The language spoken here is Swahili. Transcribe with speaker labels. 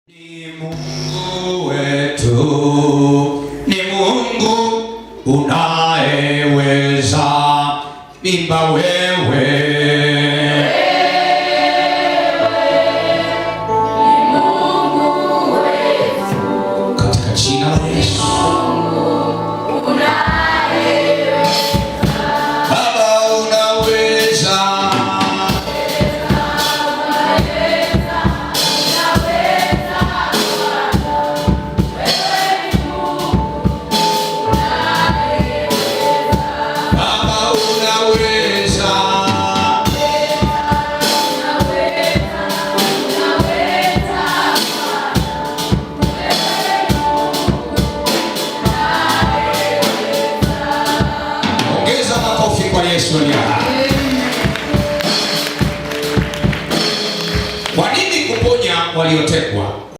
Speaker 1: Ni Mungu wetu, ni Mungu unayeweza, imba wewe. Katika jina la Yesu. Baba unaweza. Yesu ni hai. Kwa nini kuponya waliotekwa?